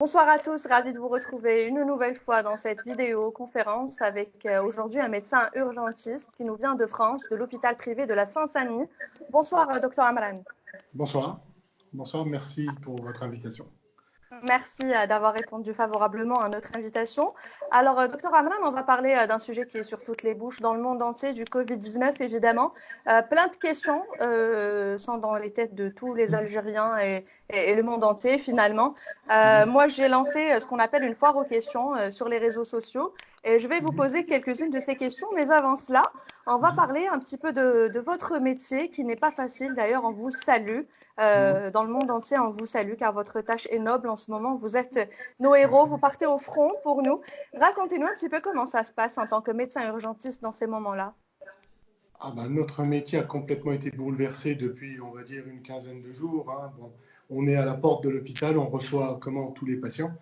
Bonsoir à tous, ravi de vous retrouver une nouvelle fois dans cette vidéoconférence avec aujourd'hui un médecin urgentiste qui nous vient de France, de l'hôpital privé de la Saint-Denis. Bonsoir, docteur Amran. Bonsoir. Bonsoir, merci pour votre invitation. Merci d'avoir répondu favorablement à notre invitation. Alors, docteur Amran, on va parler d'un sujet qui est sur toutes les bouches dans le monde entier, du Covid-19 évidemment. Plein de questions sont dans les têtes de tous les Algériens et le monde entier finalement. Moi, j'ai lancé ce qu'on appelle une foire aux questions sur les réseaux sociaux et je vais vous poser quelques-unes de ces questions. Mais avant cela, on va parler un petit peu de votre métier qui n'est pas facile. D'ailleurs, on vous salue. Dans le monde entier, on vous salue car votre tâche est noble en ce moment. Vous êtes nos héros, vous partez au front pour nous. Racontez-nous un petit peu comment ça se passe en tant que médecin urgentiste dans ces moments-là. Notre métier a complètement été bouleversé depuis, on va dire, une quinzaine de jours. Bon, on est à la porte de l'hôpital, on reçoit tous les patients.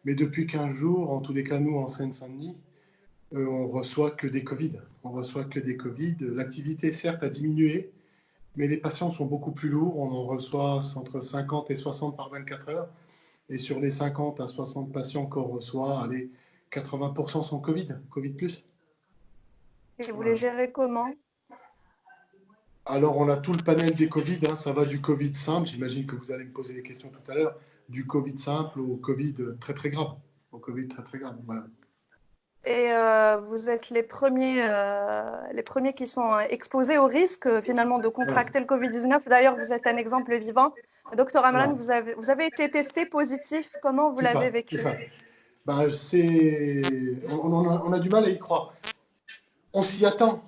Mais depuis 15 jours, en tous les cas, nous, en Seine-Saint-Denis, on reçoit que des Covid. On reçoit que des Covid. L'activité, certes, a diminué, mais les patients sont beaucoup plus lourds. On en reçoit entre 50 et 60 par 24 heures. Et sur les 50 à 60 patients qu'on reçoit, allez, 80% sont Covid, Covid+. Et vous les gérez comment? Alors, on a tout le panel des Covid, ça va du Covid simple, j'imagine que vous allez me poser des questions tout à l'heure, du Covid simple au Covid très très grave. Voilà. Et vous êtes les premiers qui sont exposés au risque finalement de contracter le Covid-19. D'ailleurs, vous êtes un exemple vivant. Docteur Amran, Voilà. vous avez été testé positif. Comment vous l'avez vécu? C'est ça. On a du mal à y croire. On s'y attend,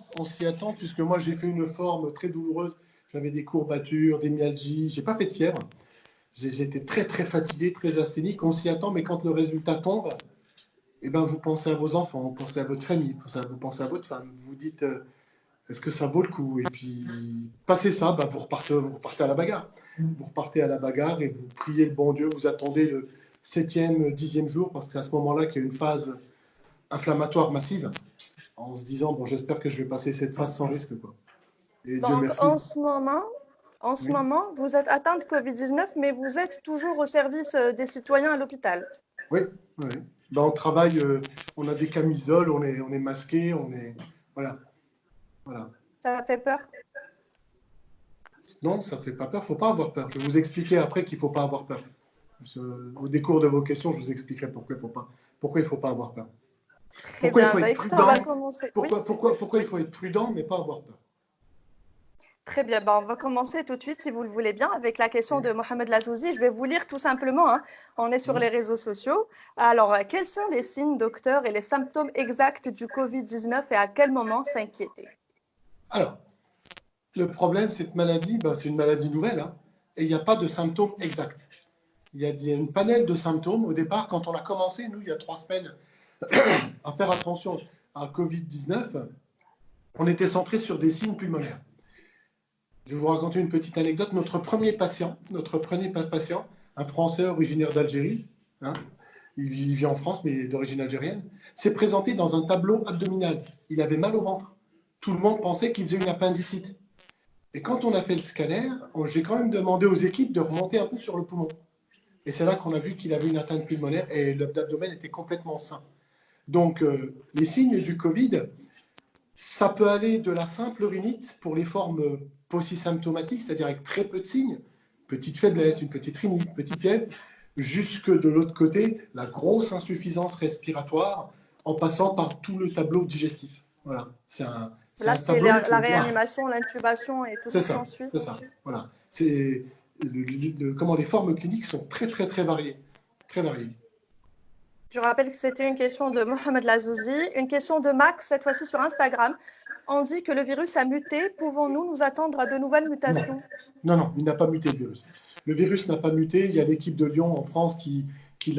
puisque moi j'ai fait une forme très douloureuse. J'avais des courbatures, des myalgies, j'ai pas fait de fièvre. J'étais très très fatigué, très asthénique. On s'y attend, mais quand le résultat tombe, eh ben, vous pensez à vos enfants, vous pensez à votre famille, vous pensez à votre femme. Vous vous dites, est-ce que ça vaut le coup? Et puis, passez ça, vous repartez à la bagarre. Vous repartez à la bagarre et vous priez le bon Dieu. Vous attendez le 7e, 10e jour, parce que c'est à ce moment-là qu'il y a une phase inflammatoire massive, en se disant, bon, j'espère que je vais passer cette phase sans risque, quoi. Et Dieu Donc, merci. en ce moment, vous êtes atteint de Covid-19, mais vous êtes toujours au service des citoyens à l'hôpital. Oui, oui. On travaille, on a des camisoles, on est masqué, voilà. Ça fait peur? Non, ça ne fait pas peur, il ne faut pas avoir peur. Je vais vous expliquer après qu'il ne faut pas avoir peur. Au décours de vos questions, je vous expliquerai pourquoi il faut pas avoir peur. Très Pourquoi il bien. faut être Écoutez, on va prudent, commencer. pourquoi il faut être prudent, mais pas avoir peur. Très bien, on va commencer tout de suite, si vous le voulez bien, avec la question de Mohamed Lazouzi. Je vais vous lire tout simplement, on est sur les réseaux sociaux. Alors, quels sont les signes, docteur, et les symptômes exacts du Covid-19 et à quel moment s'inquiéter? Alors, le problème, cette maladie, c'est une maladie nouvelle, et il n'y a pas de symptômes exacts. Il y a une panel de symptômes. Au départ, quand on a commencé, nous, il y a 3 semaines, à faire attention à Covid-19, on était centré sur des signes pulmonaires. Je vais vous raconter une petite anecdote. Notre premier patient, un Français originaire d'Algérie, il vit en France mais d'origine algérienne, s'est présenté dans un tableau abdominal. Il avait mal au ventre. Tout le monde pensait qu'il faisait une appendicite. Et quand on a fait le scanner, j'ai quand même demandé aux équipes de remonter un peu sur le poumon. Et c'est là qu'on a vu qu'il avait une atteinte pulmonaire et l'abdomen était complètement sain. Donc, les signes du Covid, ça peut aller de la simple rhinite pour les formes paucisymptomatiques, c'est-à-dire avec très peu de signes, petite faiblesse, une petite rhinite, petite fièvre, jusque de l'autre côté, la grosse insuffisance respiratoire, en passant par tout le tableau digestif. Voilà, c'est un C'est tableau la réanimation, l'intubation et tout ce qui s'ensuit. C'est ça, voilà. Comment les formes cliniques sont très, très, très variées. Très variées. Je rappelle que c'était une question de Mohamed Lazouzi. Une question de Max, cette fois-ci sur Instagram. On dit que le virus a muté. Pouvons-nous nous attendre à de nouvelles mutations? Non, il n'a pas muté, le virus. Le virus n'a pas muté. Il y a l'équipe de Lyon en France qui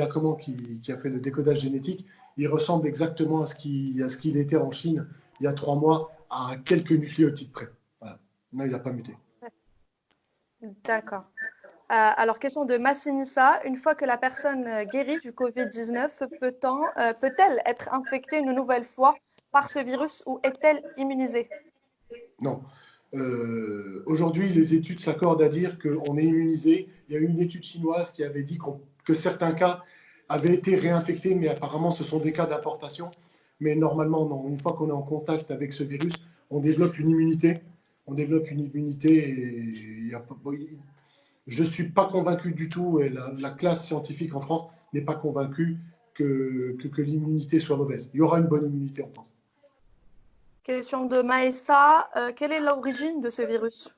a fait le décodage génétique. Il ressemble exactement à ce qu'il était en Chine il y a 3 mois, à quelques nucléotides près. Voilà. Non, il n'a pas muté. D'accord. Alors, question de Massinissa. Une fois que la personne guérit du Covid-19, peut-elle être infectée une nouvelle fois par ce virus ou est-elle immunisée? Non. Aujourd'hui, les études s'accordent à dire qu'on est immunisé. Il y a eu une étude chinoise qui avait dit que certains cas, avaient été réinfectés, mais apparemment ce sont des cas d'importation. Mais normalement, non. Une fois qu'on est en contact avec ce virus, on développe une immunité. On développe une immunité et je ne suis pas convaincu du tout, et la classe scientifique en France n'est pas convaincue que l'immunité soit mauvaise. Il y aura une bonne immunité, on pense. Question de Maëssa. Quelle est l'origine de ce virus?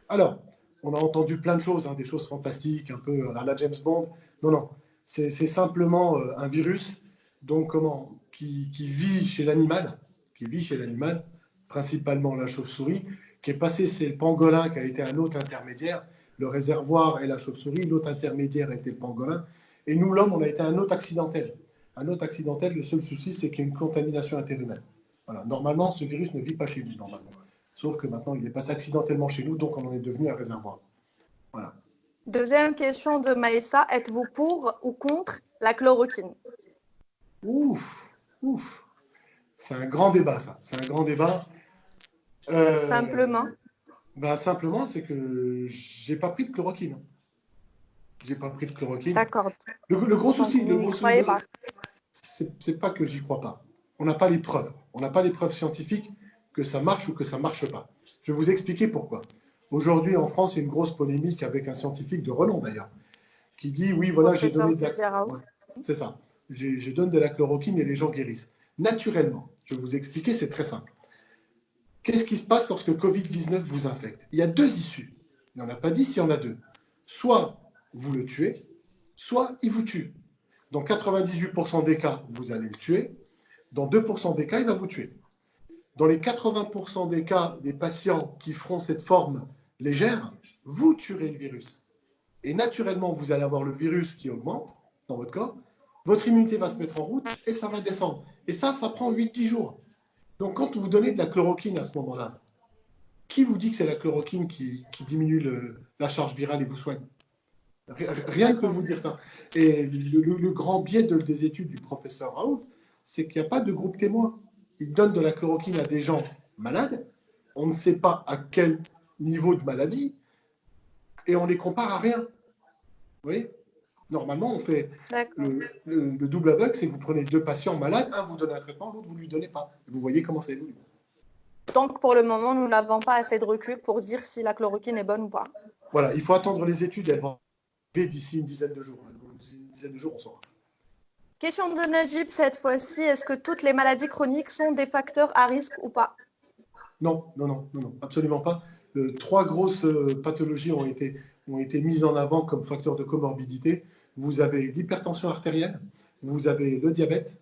Alors, on a entendu plein de choses, hein, des choses fantastiques, un peu à la James Bond. Non, non, c'est simplement un virus donc, qui vit chez l'animal, principalement la chauve-souris, qui est passé chez le pangolin, qui a été un hôte intermédiaire. Le réservoir est la chauve-souris, l'hôte intermédiaire était le pangolin. Et nous, l'homme, on a été un hôte accidentel. Un hôte accidentel, le seul souci, c'est qu'il y a une contamination interhumaine. Voilà. Normalement, ce virus ne vit pas chez nous, normalement. Sauf que maintenant, il est passé accidentellement chez nous, donc on en est devenu un réservoir. Voilà. Deuxième question de Maëssa. Êtes-vous pour ou contre la chloroquine? Ouf. C'est un grand débat, ça. C'est un grand débat. Simplement. Simplement, c'est que j'ai pas pris de chloroquine. D'accord. Le gros souci, pas. c'est pas que j'y crois pas. On n'a pas les preuves. On n'a pas les preuves scientifiques que ça marche ou que ça marche pas. Je vais vous expliquer pourquoi. Aujourd'hui, en France, il y a une grosse polémique avec un scientifique de renom, d'ailleurs, qui dit, oui, voilà, j'ai donné de la... Ouais, c'est ça. Je donne de la chloroquine et les gens guérissent. Naturellement, je vais vous expliquer, c'est très simple. Qu'est-ce qui se passe lorsque Covid-19 vous infecte? Il y a deux issues. Il n'y en a pas 10, il y en a deux. Soit vous le tuez, soit il vous tue. Dans 98% des cas, vous allez le tuer. Dans 2% des cas, il va vous tuer. Dans les 80% des cas des patients qui feront cette forme légère, vous tuerez le virus. Et naturellement, vous allez avoir le virus qui augmente dans votre corps. Votre immunité va se mettre en route et ça va descendre. Et ça prend 8-10 jours. Donc, quand vous donnez de la chloroquine à ce moment-là, qui vous dit que c'est la chloroquine qui diminue la charge virale et vous soigne? Rien ne peut vous dire ça. Et le grand biais des études du professeur Raoult, c'est qu'il n'y a pas de groupe témoin. Il donne de la chloroquine à des gens malades, on ne sait pas à quel niveau de maladie, et on les compare à rien. Vous voyez? Normalement, on fait le double aveugle, c'est que vous prenez deux patients malades, un vous donne un traitement, l'autre vous ne lui donnez pas. Vous voyez comment ça évolue. Donc, pour le moment, nous n'avons pas assez de recul pour dire si la chloroquine est bonne ou pas. Voilà, il faut attendre les études, elles vont arriver d'ici une dizaine de jours. Une dizaine de jours, on saura. Question de Najib, cette fois-ci, est-ce que toutes les maladies chroniques sont des facteurs à risque ou pas? Non, absolument pas. 3 grosses pathologies ont été mises en avant comme facteurs de comorbidité. Vous avez l'hypertension artérielle, vous avez le diabète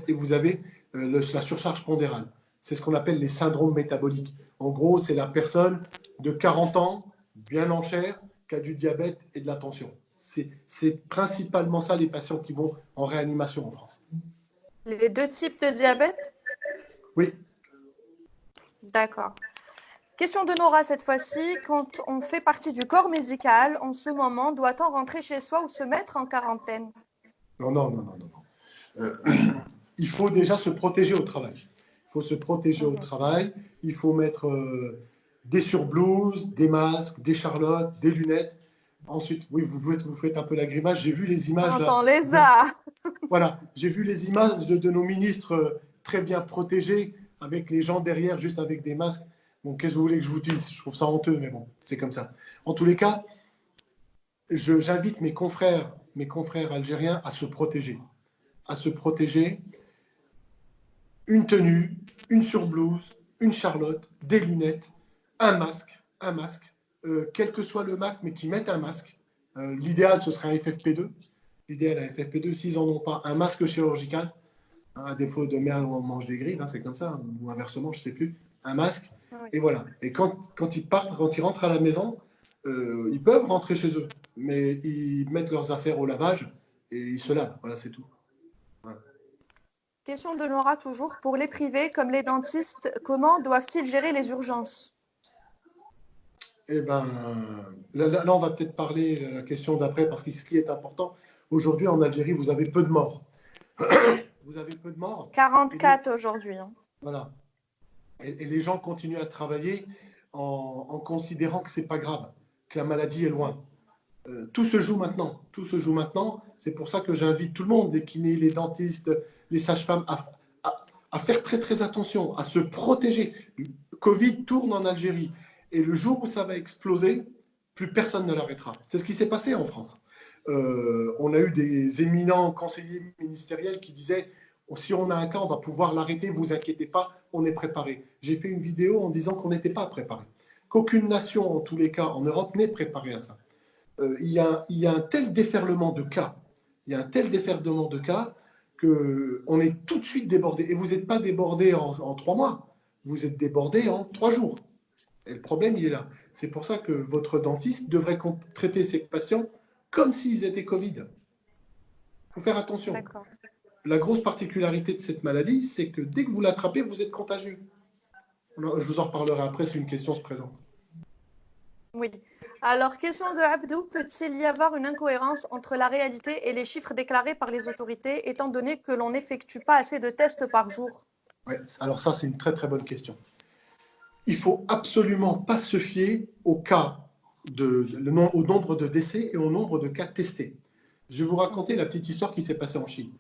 et vous avez la surcharge pondérale. C'est ce qu'on appelle les syndromes métaboliques. En gros, c'est la personne de 40 ans, bien en chair, qui a du diabète et de la tension. C'est principalement ça les patients qui vont en réanimation en France. Les deux types de diabète? Oui. D'accord. Question de Nora cette fois-ci. Quand on fait partie du corps médical, en ce moment, doit-on rentrer chez soi ou se mettre en quarantaine? Non. Il faut déjà se protéger au travail. Il faut mettre des surblouses, des masques, des charlottes, des lunettes. Ensuite, oui, vous faites un peu la grimace. J'ai vu les images. On les a. Voilà, j'ai vu les images de nos ministres très bien protégés, avec les gens derrière, juste avec des masques. Bon, qu'est-ce que vous voulez que je vous dise? Je trouve ça honteux, mais bon, c'est comme ça. En tous les cas, j'invite mes confrères algériens à se protéger. Une tenue, une surblouse, une charlotte, des lunettes, un masque, quel que soit le masque, mais qui mettent un masque. L'idéal, ce serait un FFP2. S'ils n'en ont pas, un masque chirurgical. À défaut de merde, on mange des grilles, c'est comme ça, ou inversement, je ne sais plus. Un masque, oui. Et voilà. Et quand ils partent, quand ils rentrent à la maison, ils peuvent rentrer chez eux, mais ils mettent leurs affaires au lavage et ils se lavent. Voilà, c'est tout. Voilà. Question de Laura toujours. Pour les privés, comme les dentistes, comment doivent-ils gérer les urgences? Eh bien, là, on va peut-être parler de la question d'après, parce que ce qui est important, aujourd'hui en Algérie, vous avez peu de morts. Vous avez peu de morts. 44 aujourd'hui. Voilà. Et les gens continuent à travailler en considérant que ce n'est pas grave, que la maladie est loin. Tout se joue maintenant. Tout se joue maintenant. C'est pour ça que j'invite tout le monde, les kinés, les dentistes, les sages-femmes, à faire très très attention, à se protéger. Le Covid tourne en Algérie. Et le jour où ça va exploser, plus personne ne l'arrêtera. C'est ce qui s'est passé en France. On a eu des éminents conseillers ministériels qui disaient si on a un cas, on va pouvoir l'arrêter, vous inquiétez pas, on est préparé. J'ai fait une vidéo en disant qu'on n'était pas préparé. Qu'aucune nation, en tous les cas, en Europe, n'est préparée à ça. Il y a un tel déferlement de cas, il y a un tel déferlement de cas qu'on est tout de suite débordé. Et vous n'êtes pas débordé en 3 mois, vous êtes débordé en 3 jours. Et le problème, il est là. C'est pour ça que votre dentiste devrait traiter ses patients comme s'ils étaient Covid. Il faut faire attention. La grosse particularité de cette maladie, c'est que dès que vous l'attrapez, vous êtes contagieux. Alors, je vous en reparlerai après si une question se présente. Oui. Alors, question de Abdou, peut-il y avoir une incohérence entre la réalité et les chiffres déclarés par les autorités, étant donné que l'on n'effectue pas assez de tests par jour? Oui, alors ça, c'est une très très bonne question. Il ne faut absolument pas se fier au cas, au nombre de décès et au nombre de cas testés. Je vais vous raconter la petite histoire qui s'est passée en Chine.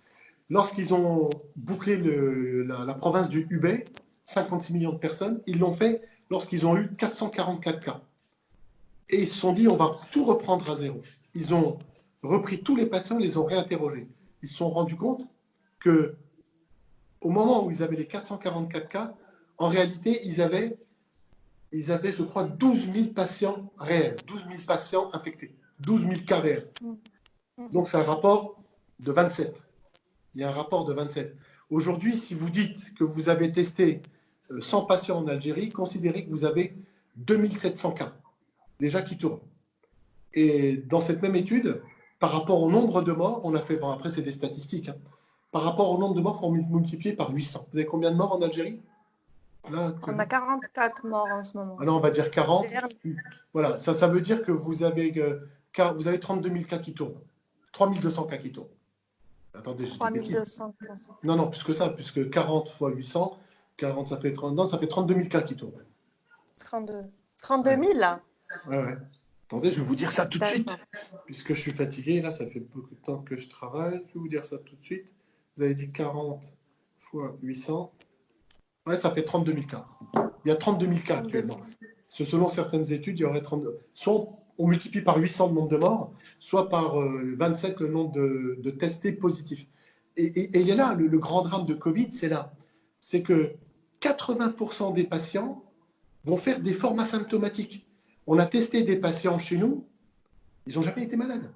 Lorsqu'ils ont bouclé la province du Hubei, 56 millions de personnes, ils l'ont fait lorsqu'ils ont eu 444 cas. Et ils se sont dit, on va tout reprendre à zéro. Ils ont repris tous les patients, ils les ont réinterrogés. Ils se sont rendus compte que au moment où ils avaient les 444 cas, en réalité, ils avaient, je crois, 12 000 patients réels, 12 000 patients infectés, 12 000 cas réels. Donc, c'est un rapport de 27. Il y a un rapport de 27. Aujourd'hui, si vous dites que vous avez testé 100 patients en Algérie, considérez que vous avez 2700 cas déjà qui tournent. Et dans cette même étude, par rapport au nombre de morts, on a fait, bon après c'est des statistiques, hein, par rapport au nombre de morts, il faut multiplier par 800. Vous avez combien de morts en Algérie? Là, on a 44 morts en ce moment. Alors on va dire 40. Voilà, ça veut dire que vous avez 32 000 cas qui tournent. 3200 cas qui tournent. Attendez, je dis 3200. Non, plus que ça, puisque 40 fois 800, 40 ça fait 30, non, ça fait 32 000 cas qui tournent. 32 000 là. Ouais. Attendez, je vais vous dire ça tout de suite, puisque je suis fatigué. Là, ça fait beaucoup de temps que je travaille. Je vais vous dire ça tout de suite. Vous avez dit 40 fois 800. Ouais, ça fait 32 000 cas. Il y a 32 000 cas actuellement. Selon certaines études, il y aurait 32. Soit on multiplie par 800 le nombre de morts, soit par 27 le nombre de testés positifs. Et il y a là, le grand drame de Covid, c'est là. C'est que 80% des patients vont faire des formes asymptomatiques. On a testé des patients chez nous, ils n'ont jamais été malades.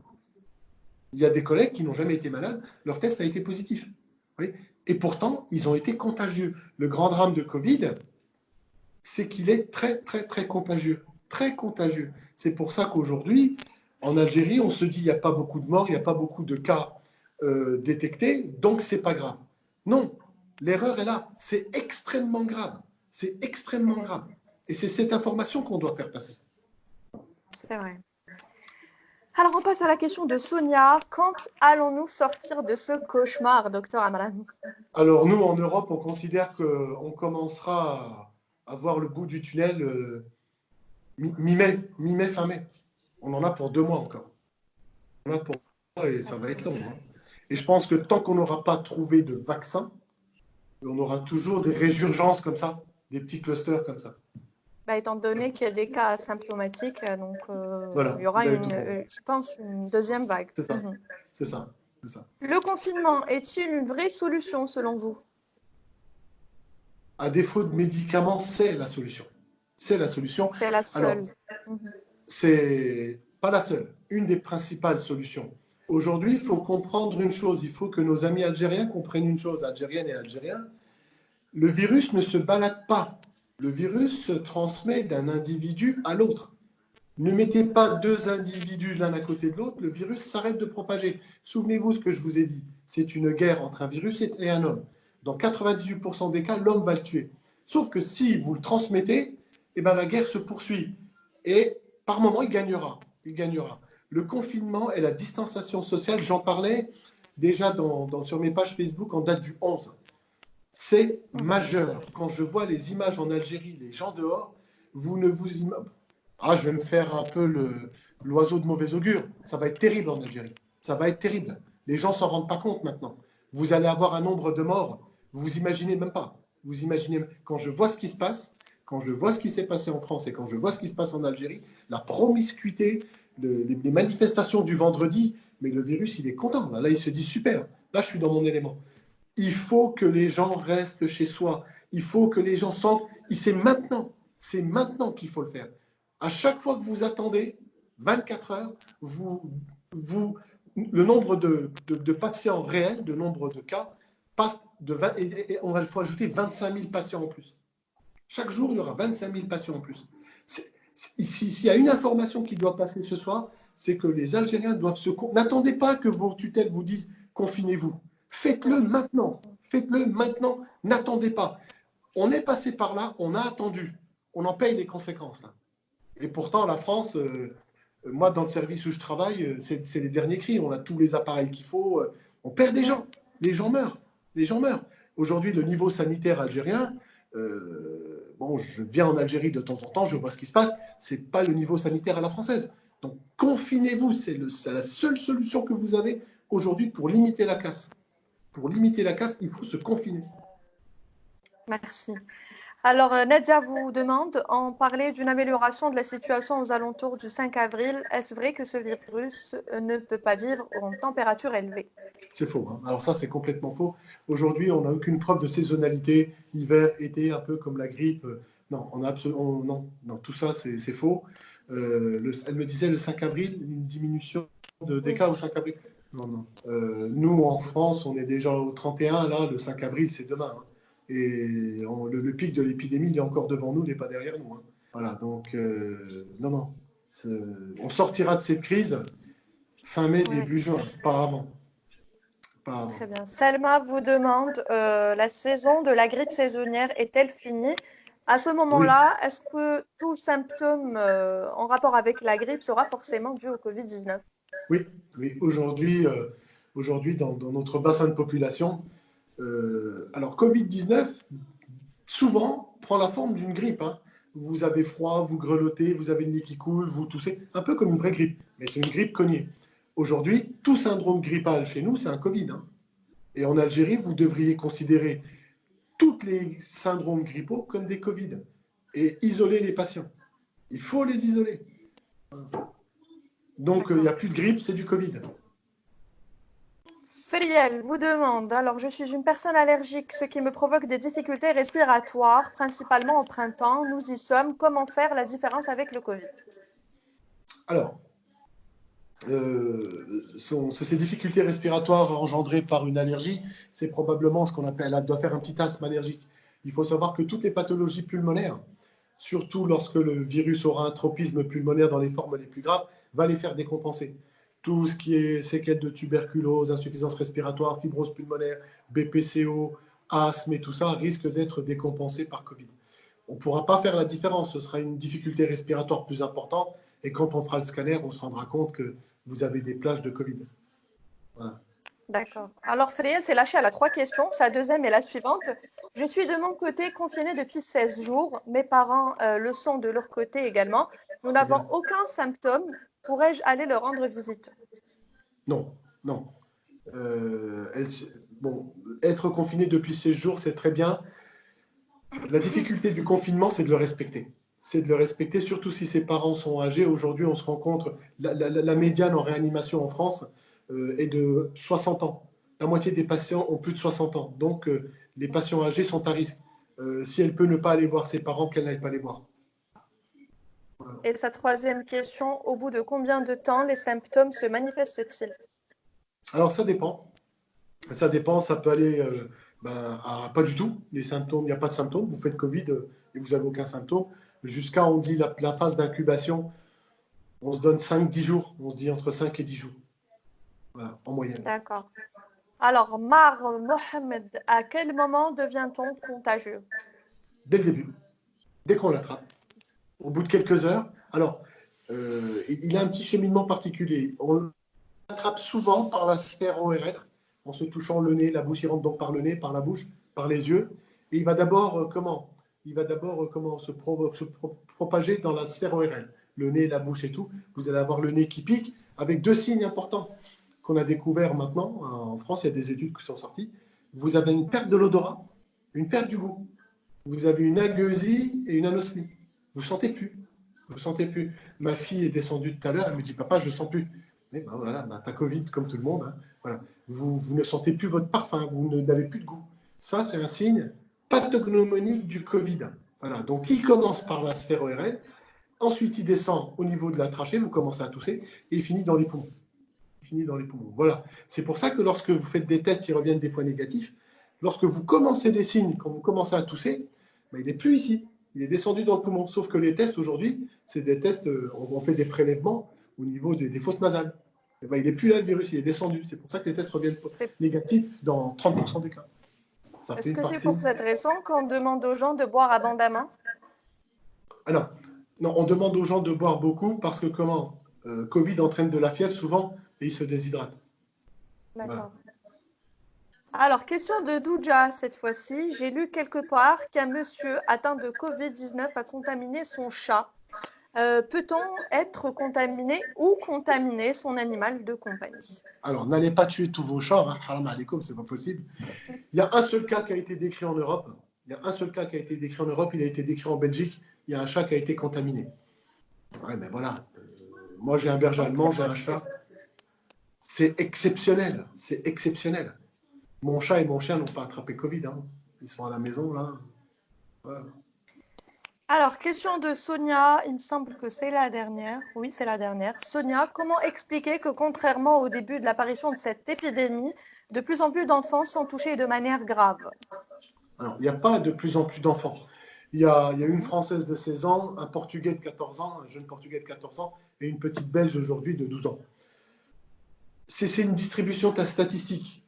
Il y a des collègues qui n'ont jamais été malades, leur test a été positif. Oui. Et pourtant, ils ont été contagieux. Le grand drame de Covid, c'est qu'il est très, très, très contagieux. Très contagieux. C'est pour ça qu'aujourd'hui, en Algérie, on se dit qu'il n'y a pas beaucoup de morts, il n'y a pas beaucoup de cas détectés, donc c'est pas grave. Non, l'erreur est là. C'est extrêmement grave. C'est extrêmement grave. Et c'est cette information qu'on doit faire passer. C'est vrai. Alors, on passe à la question de Sonia. Quand allons-nous sortir de ce cauchemar, docteur Amran? Alors, nous, en Europe, on considère qu'on commencera à voir le bout du tunnel mi-mai, fin mai. On en a pour 2 mois encore. On en a pour 2 mois et ça va être long. Hein. Et je pense que tant qu'on n'aura pas trouvé de vaccin, on aura toujours des résurgences comme ça, des petits clusters comme ça. Étant donné qu'il y a des cas asymptomatiques, donc voilà, il y aura je pense, une deuxième vague. C'est ça. C'est ça. C'est ça. Le confinement est-il une vraie solution selon vous? À défaut de médicaments, c'est la solution. C'est la solution. C'est la seule. C'est pas la seule. Une des principales solutions. Aujourd'hui, il faut comprendre une chose. Il faut que nos amis algériens comprennent une chose, algériennes et algériens. Le virus ne se balade pas. Le virus se transmet d'un individu à l'autre. Ne mettez pas 2 individus l'un à côté de l'autre, le virus s'arrête de propager. Souvenez-vous ce que je vous ai dit. C'est une guerre entre un virus et un homme. Dans 98% des cas, l'homme va le tuer. Sauf que si vous le transmettez, eh ben, la guerre se poursuit. Et par moment, il gagnera. Il gagnera. Le confinement et la distanciation sociale, j'en parlais déjà sur mes pages Facebook en date du 11. C'est majeur. Quand je vois les images en Algérie, les gens dehors, vous ne vous imaginez... je vais me faire un peu l'oiseau de mauvais augure. Ça va être terrible en Algérie. Ça va être terrible. Les gens ne s'en rendent pas compte maintenant. Vous allez avoir un nombre de morts, vous imaginez même pas. Vous imaginez, quand je vois ce qui se passe, quand je vois ce qui s'est passé en France et quand je vois ce qui se passe en Algérie, la promiscuité, les manifestations du vendredi, mais le virus, il est content. Là, il se dit super. Là, je suis dans mon élément. Il faut que les gens restent chez soi. Il faut que les gens sentent. C'est maintenant qu'il faut le faire. À chaque fois que vous attendez 24 heures, le nombre de patients réels, le nombre de cas, passe de 20, et on va il faut ajouter 25 000 patients en plus. Chaque jour, il y aura 25 000 patients en plus. S'il y a une information qui doit passer ce soir, c'est que les Algériens doivent se... N'attendez pas que vos tutelles vous disent confinez-vous. Faites-le maintenant. Faites-le maintenant. N'attendez pas. On est passé par là, on a attendu. On en paye les conséquences. Là. Et pourtant, la France, moi, dans le service où je travaille, c'est les derniers cris. On a tous les appareils qu'il faut. On perd des gens. Les gens meurent. Les gens meurent. Aujourd'hui, le niveau sanitaire algérien, bon, je viens en Algérie de temps en temps, je vois ce qui se passe. C'est pas le niveau sanitaire à la française. Donc, confinez-vous. C'est la seule solution que vous avez aujourd'hui pour limiter la casse. Pour limiter la casse, il faut se confiner. Merci. Alors, Nadia vous demande, on parlait d'une amélioration de la situation aux alentours du 5 avril. Est-ce vrai que ce virus ne peut pas vivre en température élevée? C'est faux. Hein. Alors ça, c'est complètement faux. Aujourd'hui, on n'a aucune preuve de saisonnalité, hiver, été, un peu comme la grippe. Non, on a absolument, non, tout ça, c'est faux. Elle me disait le 5 avril, une diminution des cas au 5 avril. Non, non. Nous, en France, on est déjà au 31. Là, le 5 avril, c'est demain. Hein. Et le pic de l'épidémie, il est encore devant nous, il n'est pas derrière nous. Hein. Voilà, donc, non, non. On sortira de cette crise fin mai, début juin, pas avant. Très bien. Selma vous demande, la saison de la grippe saisonnière est-elle finie? À ce moment-là, oui. Est-ce que tout symptôme en rapport avec la grippe sera forcément dû au Covid-19? Oui, oui. Aujourd'hui, dans notre bassin de population, alors Covid-19, souvent, prend la forme d'une grippe. Hein. Vous avez froid, vous grelottez, vous avez le nez qui coule, vous toussez, un peu comme une vraie grippe, mais c'est une grippe cognée. Aujourd'hui, tout syndrome grippal chez nous, c'est un Covid. Hein. Et en Algérie, vous devriez considérer tous les syndromes grippaux comme des Covid et isoler les patients. Il faut les isoler. Donc, il n'y a plus de grippe, c'est du Covid. Friel vous demande, alors je suis une personne allergique, ce qui me provoque des difficultés respiratoires, principalement au printemps. Nous y sommes. Comment faire la différence avec le Covid? Alors, ces difficultés respiratoires engendrées par une allergie, c'est probablement ce qu'on appelle, elle doit faire un petit asthme allergique. Il faut savoir que toutes les pathologies pulmonaires, surtout lorsque le virus aura un tropisme pulmonaire dans les formes les plus graves, va les faire décompenser. Tout ce qui est séquelles de tuberculose, insuffisance respiratoire, fibrose pulmonaire, BPCO, asthme et tout ça risque d'être décompensé par Covid. On ne pourra pas faire la différence, ce sera une difficulté respiratoire plus importante et quand on fera le scanner, on se rendra compte que vous avez des plages de Covid. Voilà. D'accord. Alors, Friel s'est lâché à la 3 questions. Sa deuxième est la suivante. Je suis de mon côté confinée depuis 16 jours. Mes parents le sont de leur côté également. Nous n'avons aucun symptôme. Pourrais-je aller leur rendre visite? Non, non. Bon, être confiné depuis 16 jours, c'est très bien. La difficulté du confinement, c'est de le respecter. C'est de le respecter, surtout si ses parents sont âgés. Aujourd'hui, on se rend compte, la médiane en réanimation en France est de 60 ans. La moitié des patients ont plus de 60 ans. Donc, les patients âgés sont à risque. Si elle peut ne pas aller voir ses parents, qu'elle n'aille pas les voir. Voilà. Et sa troisième question, au bout de combien de temps les symptômes se manifestent-ils? Alors, ça dépend. Ça dépend, ça peut aller à pas du tout. Les symptômes, il n'y a pas de symptômes. Vous faites Covid et vous n'avez aucun symptôme. Jusqu'à, on dit, la phase d'incubation, on se donne 5-10 jours. On se dit entre 5 et 10 jours. Voilà, en moyenne. D'accord. Alors, Mar Mohamed, à quel moment devient-on contagieux? Dès le début. Dès qu'on l'attrape. Au bout de quelques heures. Alors, il a un petit cheminement particulier. On l'attrape souvent par la sphère ORL, en se touchant le nez, la bouche, il rentre donc par le nez, par la bouche, par les yeux. Et il va d'abord se propager dans la sphère ORL. le nez, la bouche et tout, vous allez avoir le nez qui pique, avec deux signes importants qu'on a découverts maintenant. En France, il y a des études qui sont sorties. Vous avez une perte de l'odorat, une perte du goût. Vous avez une agueusie et une anosmie. Vous ne sentez plus. Vous sentez plus. Ma fille est descendue tout à l'heure, elle me dit, papa, je ne sens plus. Mais ben voilà, ben, t'as Covid comme tout le monde. Hein. Voilà. Vous ne sentez plus votre parfum, vous n'avez plus de goût. Ça, c'est un signe pathognomonique du Covid. Voilà. Donc, il commence par la sphère ORL, ensuite il descend au niveau de la trachée, vous commencez à tousser, et il finit dans les poumons. Il finit dans les poumons. Voilà. C'est pour ça que lorsque vous faites des tests, ils reviennent des fois négatifs. Lorsque vous commencez des signes, quand vous commencez à tousser, ben, il n'est plus ici. Il est descendu dans le poumon. Sauf que les tests aujourd'hui, c'est des tests, on fait des prélèvements au niveau des fosses nasales. Et ben, il n'est plus là, le virus, il est descendu. C'est pour ça que les tests reviennent négatifs dans 30% des cas. Est-ce que c'est pour cette raison qu'on demande aux gens de boire abondamment? Alors, non, on demande aux gens de boire beaucoup parce que comment Covid entraîne de la fièvre souvent et ils se déshydratent. D'accord. Voilà. Alors, question de Douja cette fois-ci. J'ai lu quelque part qu'un monsieur atteint de Covid-19 a contaminé son chat. Peut-on être contaminé ou contaminer son animal de compagnie? Alors, n'allez pas tuer tous vos chats, hein. Haram alaikum, c'est pas possible. Il y a un seul cas qui a été décrit en Europe. Il a été décrit en Belgique. Il y a un chat qui a été contaminé. Ouais, mais voilà. Moi, j'ai un berger allemand, j'ai un chat. C'est exceptionnel. C'est exceptionnel. Mon chat et mon chien n'ont pas attrapé Covid. Hein. Ils sont à la maison, là. Voilà. Alors, question de Sonia, il me semble que c'est la dernière. Oui, c'est la dernière. Sonia, comment expliquer que contrairement au début de l'apparition de cette épidémie, de plus en plus d'enfants sont touchés de manière grave? Alors, il n'y a pas de plus en plus d'enfants. Il y a une Française de 16 ans, un Portugais de 14 ans, un jeune Portugais de 14 ans et une petite Belge aujourd'hui de 12 ans. C'est une distribution statistique.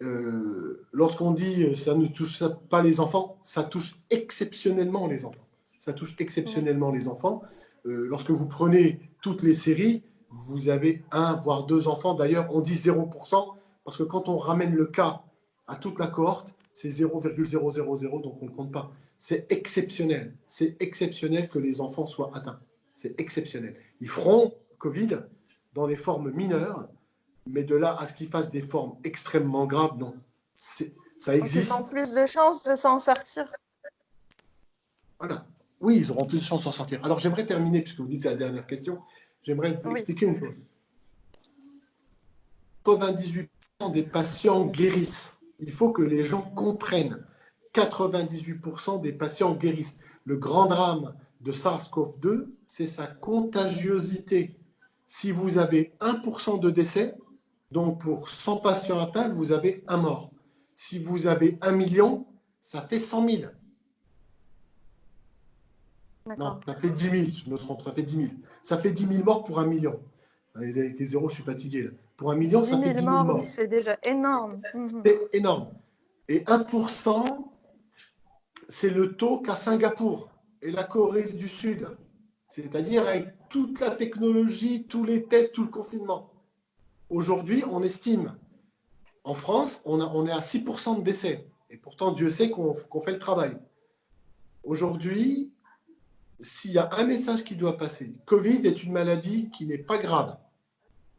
Lorsqu'on dit ça ne touche pas les enfants, ça touche exceptionnellement les enfants. Ça touche exceptionnellement les enfants. Lorsque vous prenez toutes les séries, vous avez un, voire deux enfants. D'ailleurs, on dit 0%, parce que quand on ramène le cas à toute la cohorte, c'est 0,000, donc on ne compte pas. C'est exceptionnel. C'est exceptionnel que les enfants soient atteints. C'est exceptionnel. Ils feront Covid dans des formes mineures, mais de là à ce qu'ils fassent des formes extrêmement graves, non. Ça existe. Ils ont plus de chances de s'en sortir. Voilà. Oui, ils auront plus de chances de s'en sortir. Alors, j'aimerais terminer, puisque vous dites c'est la dernière question, j'aimerais vous expliquer une chose. 98% des patients guérissent. Il faut que les gens comprennent. 98% des patients guérissent. Le grand drame de SARS-CoV-2, c'est sa contagiosité. Si vous avez 1% de décès, donc pour 100 patients atteints, vous avez un mort. Si vous avez 1 million, ça fait 100 000. Non, ça fait 10 000, je me trompe, ça fait 10 000. Ça fait 10 000 morts pour 1 million. Avec les zéros, je suis fatigué. Là. Pour 1 million, ça fait 10 000 morts. C'est déjà énorme. C'est énorme. Et 1%, c'est le taux qu'a Singapour et la Corée du Sud. C'est-à-dire avec toute la technologie, tous les tests, tout le confinement. Aujourd'hui, on estime, en France, on est à 6% de décès. Et pourtant, Dieu sait qu'on fait le travail. Aujourd'hui, s'il y a un message qui doit passer, Covid est une maladie qui n'est pas grave.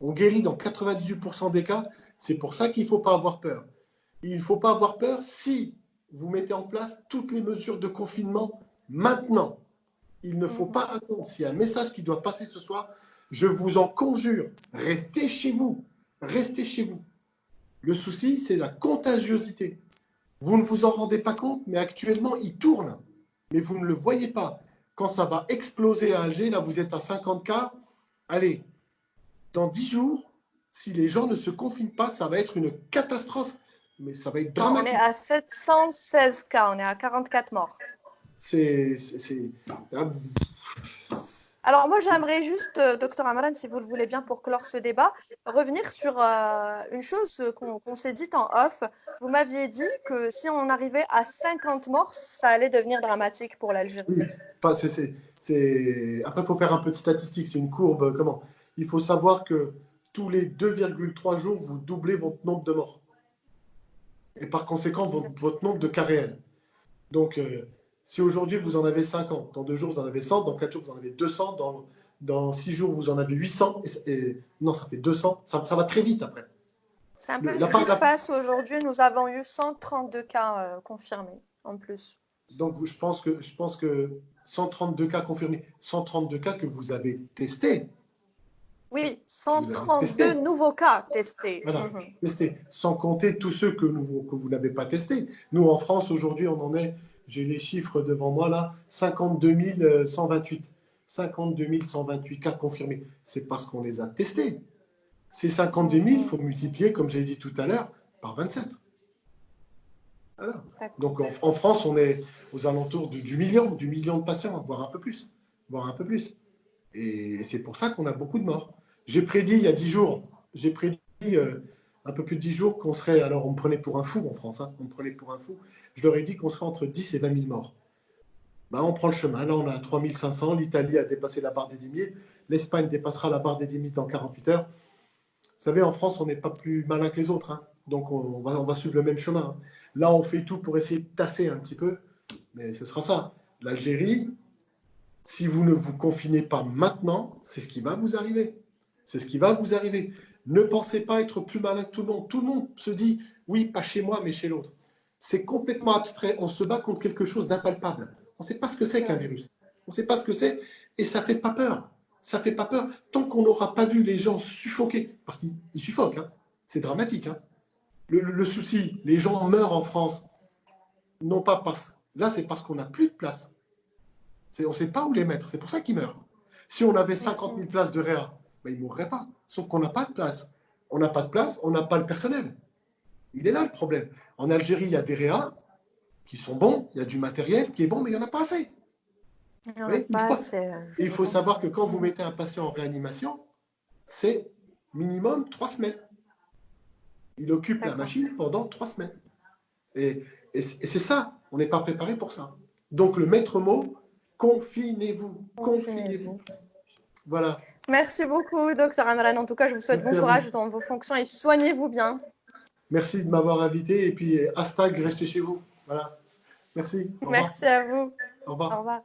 On guérit dans 98% des cas. C'est pour ça qu'il ne faut pas avoir peur. Il ne faut pas avoir peur si vous mettez en place toutes les mesures de confinement maintenant. Il ne faut pas attendre. S'il y a un message qui doit passer ce soir, je vous en conjure, restez chez vous. Restez chez vous. Le souci, c'est la contagiosité. Vous ne vous en rendez pas compte, mais actuellement, il tourne. Mais vous ne le voyez pas. Quand ça va exploser à Alger, là, vous êtes à 50 cas. Allez, dans 10 jours, si les gens ne se confinent pas, ça va être une catastrophe. Mais ça va être dramatique. On est à 716 cas, on est à 44 morts. Alors moi, j'aimerais juste, docteur Amran, si vous le voulez bien, pour clore ce débat, revenir sur une chose qu'on s'est dite en off. Vous m'aviez dit que si on arrivait à 50 morts, ça allait devenir dramatique pour l'Algérie. Oui, après, il faut faire un peu de statistiques. C'est une courbe. Comment? Il faut savoir que tous les 2,3 jours, vous doublez votre nombre de morts. Et par conséquent, votre nombre de cas réels. Donc, si aujourd'hui, vous en avez 50, dans 2 jours, vous en avez 100, dans 4 jours, vous en avez 200, Dans 6 jours, vous en avez 800. Non, ça fait 200. Ça va très vite après. C'est un peu ce qui se passe aujourd'hui. Nous avons eu 132 cas confirmés en plus. Donc, je pense que 132 cas confirmés, 132 cas que vous avez testés. Oui, 132 nouveaux cas testés. Voilà, testés. Sans compter tous ceux que vous n'avez pas testés. Nous, en France, aujourd'hui, on en est, j'ai les chiffres devant moi là, 52 128. 52 128 cas confirmés. C'est parce qu'on les a testés. Ces 52 000, il faut multiplier, comme j'ai dit tout à l'heure, par 27. Voilà. Donc en France, on est aux alentours du million de patients, voire un peu plus. Voire un peu plus. Et c'est pour ça qu'on a beaucoup de morts. J'ai prédit il y a 10 jours, j'ai prédit un peu plus de 10 jours qu'on serait, alors on me prenait pour un fou en France, hein, on me prenait pour un fou, je leur ai dit qu'on serait entre 10 et 20 000 morts. Ben, on prend le chemin, là on a 3 500, l'Italie a dépassé la barre des 10 000, l'Espagne dépassera la barre des 10 000 dans 48 heures. Vous savez, en France, on n'est pas plus malin que les autres, hein, donc on va suivre le même chemin. Hein. Là, on fait tout pour essayer de tasser un petit peu, mais ce sera ça. L'Algérie, si vous ne vous confinez pas maintenant, c'est ce qui va vous arriver. C'est ce qui va vous arriver. Ne pensez pas être plus malin que tout le monde. Tout le monde se dit, oui, pas chez moi, mais chez l'autre. C'est complètement abstrait. On se bat contre quelque chose d'impalpable. On ne sait pas ce que c'est qu'un virus. On ne sait pas ce que c'est et ça ne fait pas peur. Ça ne fait pas peur tant qu'on n'aura pas vu les gens suffoquer. Parce qu'ils suffoquent. Hein. C'est dramatique. Hein. Le souci, les gens meurent en France. Non pas parce... Là, c'est parce qu'on n'a plus de place. On ne sait pas où les mettre. C'est pour ça qu'ils meurent. Si on avait 50 000 places de réa, ben, ils ne mourraient pas. Sauf qu'on n'a pas de place. On n'a pas de place, on n'a pas le personnel. Il est là le problème. En Algérie, il y a des réa qui sont bons, il y a du matériel qui est bon, mais il n'y en a pas assez. Il faut savoir que quand vous mettez un patient en réanimation, c'est minimum 3 semaines. Il occupe la machine pendant 3 semaines. Et c'est ça, on n'est pas préparé pour ça. Donc le maître mot, confinez-vous. Confinez-vous. Voilà. Merci beaucoup, docteur Amran. En tout cas, je vous souhaite bon courage dans vos fonctions et soignez-vous bien. Merci de m'avoir invité et puis hashtag restez chez vous. Voilà. Merci. Merci à vous. Au revoir. Au revoir.